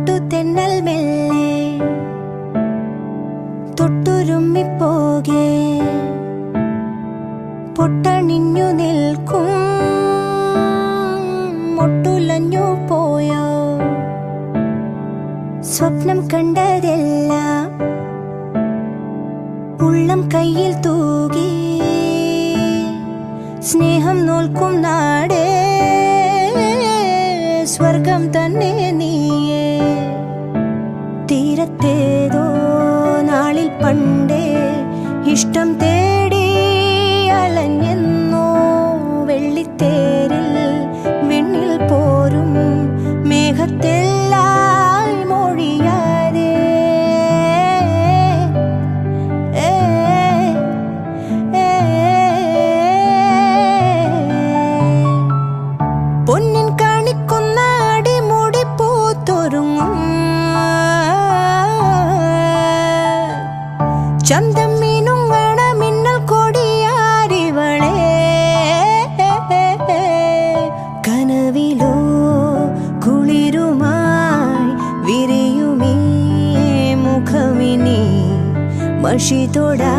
പൊട്ടു തെന്നൽ മെല്ലെ തൊട്ടുരുമ്മിപ്പോകെ പൊട്ടണിഞ്ഞു നിൽക്കും മുട്ടുലഞ്ഞു പോയോ സ്വപ്നം കണ്ടതെല്ലാം ഉള്ളം കയ്യിൽ തൂകി സ്നേഹം നോൽക്കും നാടേ സ്വർഗം തന്നെ നീയേ തീരത്തേതോ നാളിൽ പണ്ടേ ഇഷ്ടം തേടി അലഞ്ഞെന്നോ വെള്ളിത്തേരിൽ വിണ്ണിൽ പോരും മേഘത്തെല്ലാം മൊഴിയാതെ പൊന്നിൻ കാണിക്കുന്ന അടിമുടി പൂത്തൊരുങ്ങും ചന്തം മീനുങ്ങണ മിന്നൽ കൊടിയാരിവളെ കനവിലോ കുളിരുമായി വിരിയുമീ മുഖമിനി മഷി തൊടാ